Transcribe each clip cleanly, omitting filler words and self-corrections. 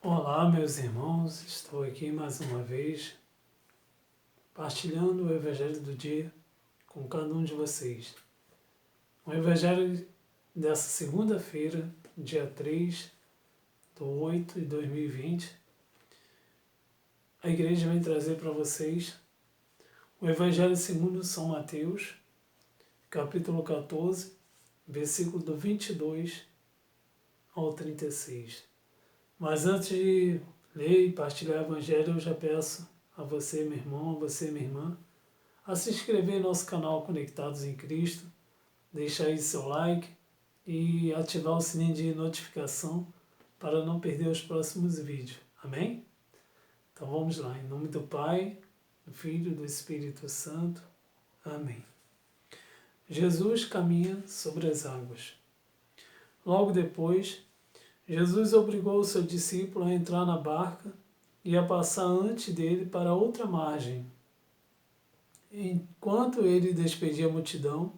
Olá, meus irmãos, estou aqui mais uma vez partilhando o Evangelho do dia com cada um de vocês. O Evangelho dessa segunda-feira, dia 3/8/2020, a igreja vem trazer para vocês o Evangelho segundo São Mateus, capítulo 14, versículo do 22 ao 36. Mas antes de ler e partilhar o Evangelho, eu já peço a você, meu irmão, a você, minha irmã, a se inscrever no nosso canal Conectados em Cristo, deixar aí seu like e ativar o sininho de notificação para não perder os próximos vídeos. Amém? Então vamos lá, em nome do Pai, do Filho e do Espírito Santo. Amém. Jesus caminha sobre as águas. Logo depois, Jesus obrigou o seu discípulo a entrar na barca e a passar antes dele para outra margem, enquanto ele despedia a multidão,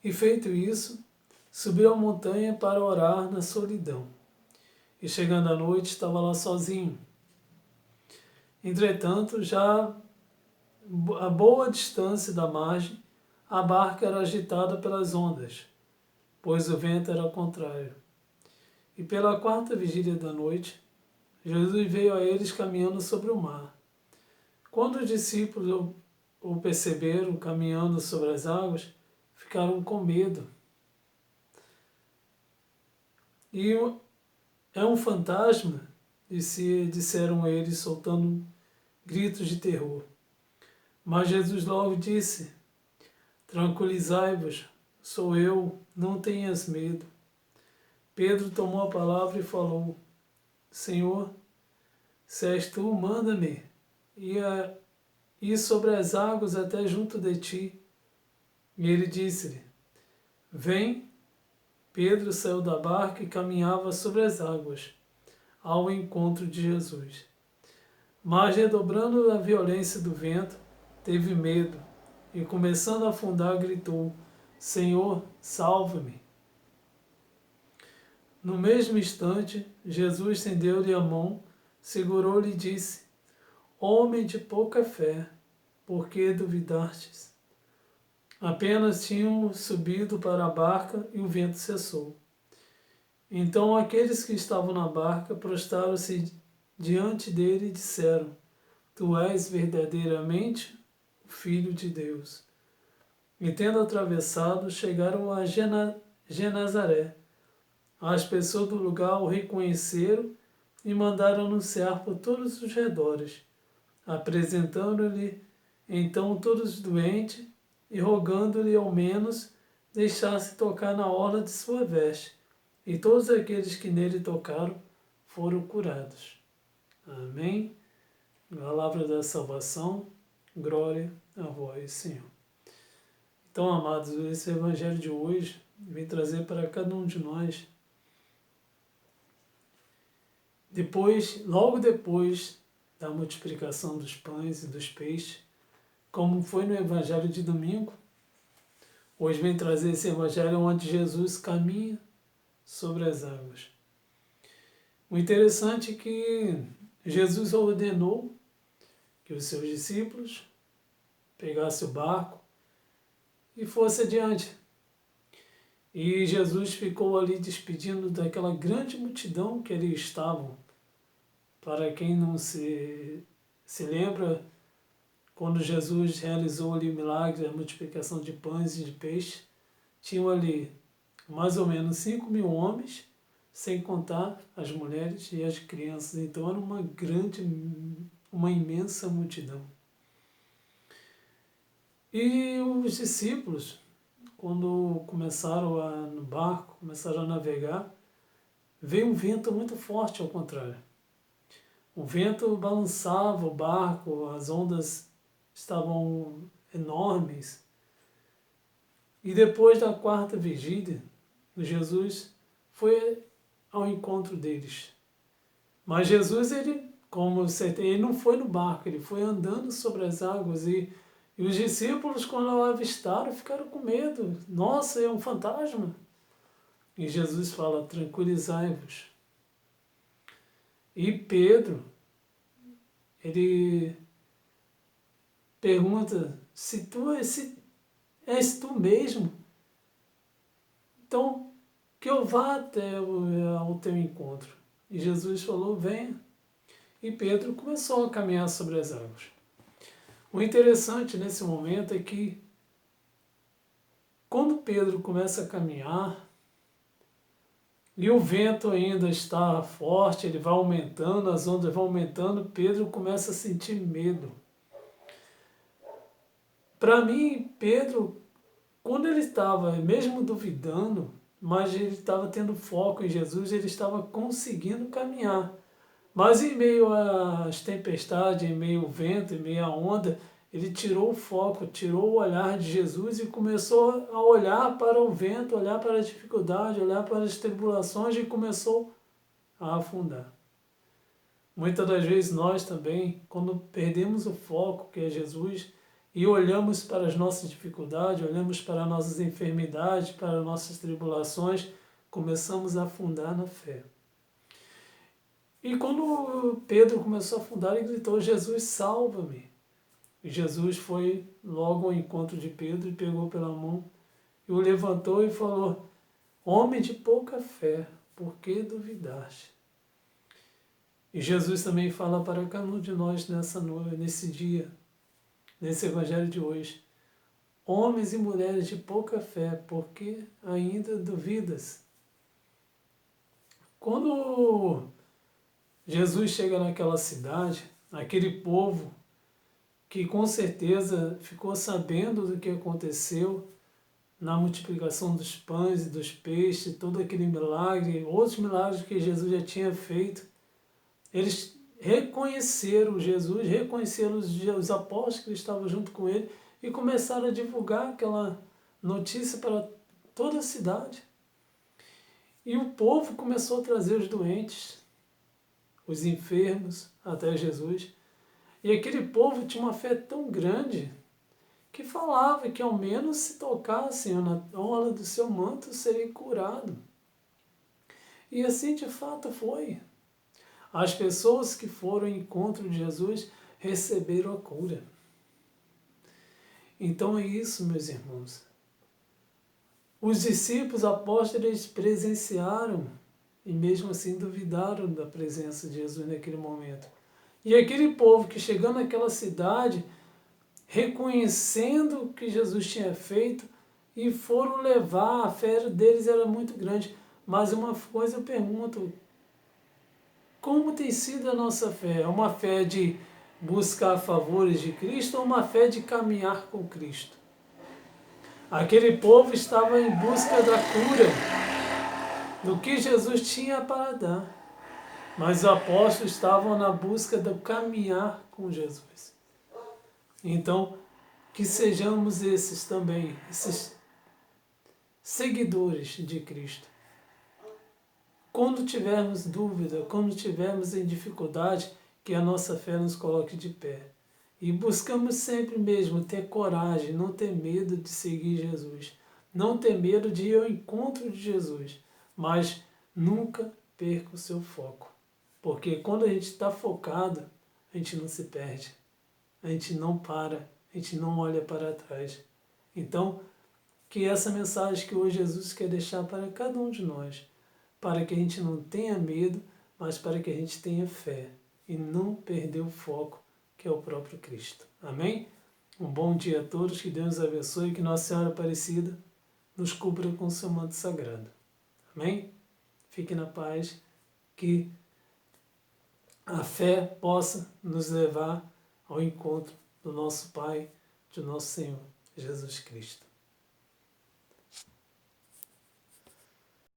e feito isso, subiu a montanha para orar na solidão. E chegando à noite, estava lá sozinho. Entretanto, já a boa distância da margem, a barca era agitada pelas ondas, pois o vento era contrário. E pela quarta vigília da noite, Jesus veio a eles caminhando sobre o mar. Quando os discípulos o perceberam caminhando sobre as águas, ficaram com medo. E é um fantasma, disseram eles, soltando gritos de terror. Mas Jesus logo disse: tranquilizai-vos, sou eu, não tenhas medo. Pedro tomou a palavra e falou: Senhor, se és tu, manda-me ir sobre as águas até junto de ti. E ele disse-lhe: vem. Pedro saiu da barca e caminhava sobre as águas, ao encontro de Jesus. Mas, redobrando a violência do vento, teve medo e, começando a afundar, gritou: Senhor, salva-me. No mesmo instante, Jesus estendeu-lhe a mão, segurou-lhe e disse: homem de pouca fé, por que duvidastes? Apenas tinham subido para a barca e o vento cessou. Então aqueles que estavam na barca prostraram-se diante dele e disseram: Tu és verdadeiramente o Filho de Deus. E tendo atravessado, chegaram a Genazaré. As pessoas do lugar o reconheceram e mandaram anunciar por todos os redores, apresentando-lhe então todos os doentes e rogando-lhe ao menos deixasse tocar na orla de sua veste. E todos aqueles que nele tocaram foram curados. Amém. Palavra da salvação, glória a vós, Senhor. Então, amados, esse Evangelho de hoje vem trazer para cada um de nós, logo depois da multiplicação dos pães e dos peixes, como foi no Evangelho de domingo, hoje vem trazer esse Evangelho onde Jesus caminha sobre as águas. O interessante é que Jesus ordenou que os seus discípulos pegassem o barco e fossem adiante. E Jesus ficou ali despedindo daquela grande multidão que ali estavam. Para quem não se lembra, quando Jesus realizou ali o milagre, a multiplicação de pães e de peixes, tinham ali mais ou menos 5.000 homens, sem contar as mulheres e as crianças. Então era uma imensa multidão. E os discípulos, quando no barco, começaram a navegar, veio um vento muito forte ao contrário. O vento balançava o barco, as ondas estavam enormes. E depois da quarta vigília, Jesus foi ao encontro deles. Mas Jesus, ele não foi no barco, ele foi andando sobre as águas. E os discípulos, quando o avistaram, ficaram com medo. Nossa, é um fantasma. E Jesus fala: tranquilizai-vos. E Pedro, ele pergunta, se és tu mesmo, então que eu vá até ao teu encontro. E Jesus falou, venha. E Pedro começou a caminhar sobre as águas. O interessante nesse momento é que quando Pedro começa a caminhar, e o vento ainda está forte, ele vai aumentando, as ondas vão aumentando, Pedro começa a sentir medo. Para mim, Pedro, quando ele estava mesmo duvidando, mas ele estava tendo foco em Jesus, ele estava conseguindo caminhar. Mas em meio às tempestades, em meio ao vento, em meio à onda, ele tirou o foco, tirou o olhar de Jesus e começou a olhar para o vento, olhar para a dificuldade, olhar para as tribulações e começou a afundar. Muitas das vezes nós também, quando perdemos o foco, que é Jesus, e olhamos para as nossas dificuldades, olhamos para as nossas enfermidades, para as nossas tribulações, começamos a afundar na fé. E quando Pedro começou a afundar, ele gritou, Jesus, salva-me. E Jesus foi logo ao encontro de Pedro e pegou pela mão e o levantou e falou, homem de pouca fé, por que duvidaste? E Jesus também fala para cada um de nós nesse dia, nesse evangelho de hoje, homens e mulheres de pouca fé, por que ainda duvidas? Quando Jesus chega naquela cidade, aquele povo que com certeza ficou sabendo do que aconteceu na multiplicação dos pães e dos peixes, todo aquele milagre, outros milagres que Jesus já tinha feito, eles reconheceram Jesus, reconheceram os apóstolos que estavam junto com ele e começaram a divulgar aquela notícia para toda a cidade. E o povo começou a trazer os doentes, os enfermos até Jesus. E aquele povo tinha uma fé tão grande que falava que ao menos se tocassem na orla do seu manto seria curado. E assim de fato foi. As pessoas que foram ao encontro de Jesus receberam a cura. Então é isso, meus irmãos. Os discípulos apóstolos eles presenciaram e mesmo assim duvidaram da presença de Jesus naquele momento. E aquele povo que chegando naquela cidade, reconhecendo o que Jesus tinha feito, e foram levar, a fé deles era muito grande. Mas uma coisa eu pergunto, como tem sido a nossa fé? É uma fé de buscar favores de Cristo ou uma fé de caminhar com Cristo? Aquele povo estava em busca da cura, do que Jesus tinha para dar. Mas os apóstolos estavam na busca do caminhar com Jesus. Então, que sejamos esses também, esses seguidores de Cristo. Quando tivermos dúvida, quando tivermos em dificuldade, que a nossa fé nos coloque de pé. E buscamos sempre mesmo ter coragem, não ter medo de seguir Jesus. Não ter medo de ir ao encontro de Jesus. Mas nunca perca o seu foco. Porque quando a gente está focado, a gente não se perde. A gente não para, a gente não olha para trás. Então, que essa mensagem que hoje Jesus quer deixar para cada um de nós, para que a gente não tenha medo, mas para que a gente tenha fé e não perder o foco, que é o próprio Cristo. Amém? Um bom dia a todos, que Deus abençoe e que Nossa Senhora Aparecida nos cubra com o seu manto sagrado. Amém? Fique na paz, que a fé possa nos levar ao encontro do nosso Pai, do nosso Senhor Jesus Cristo.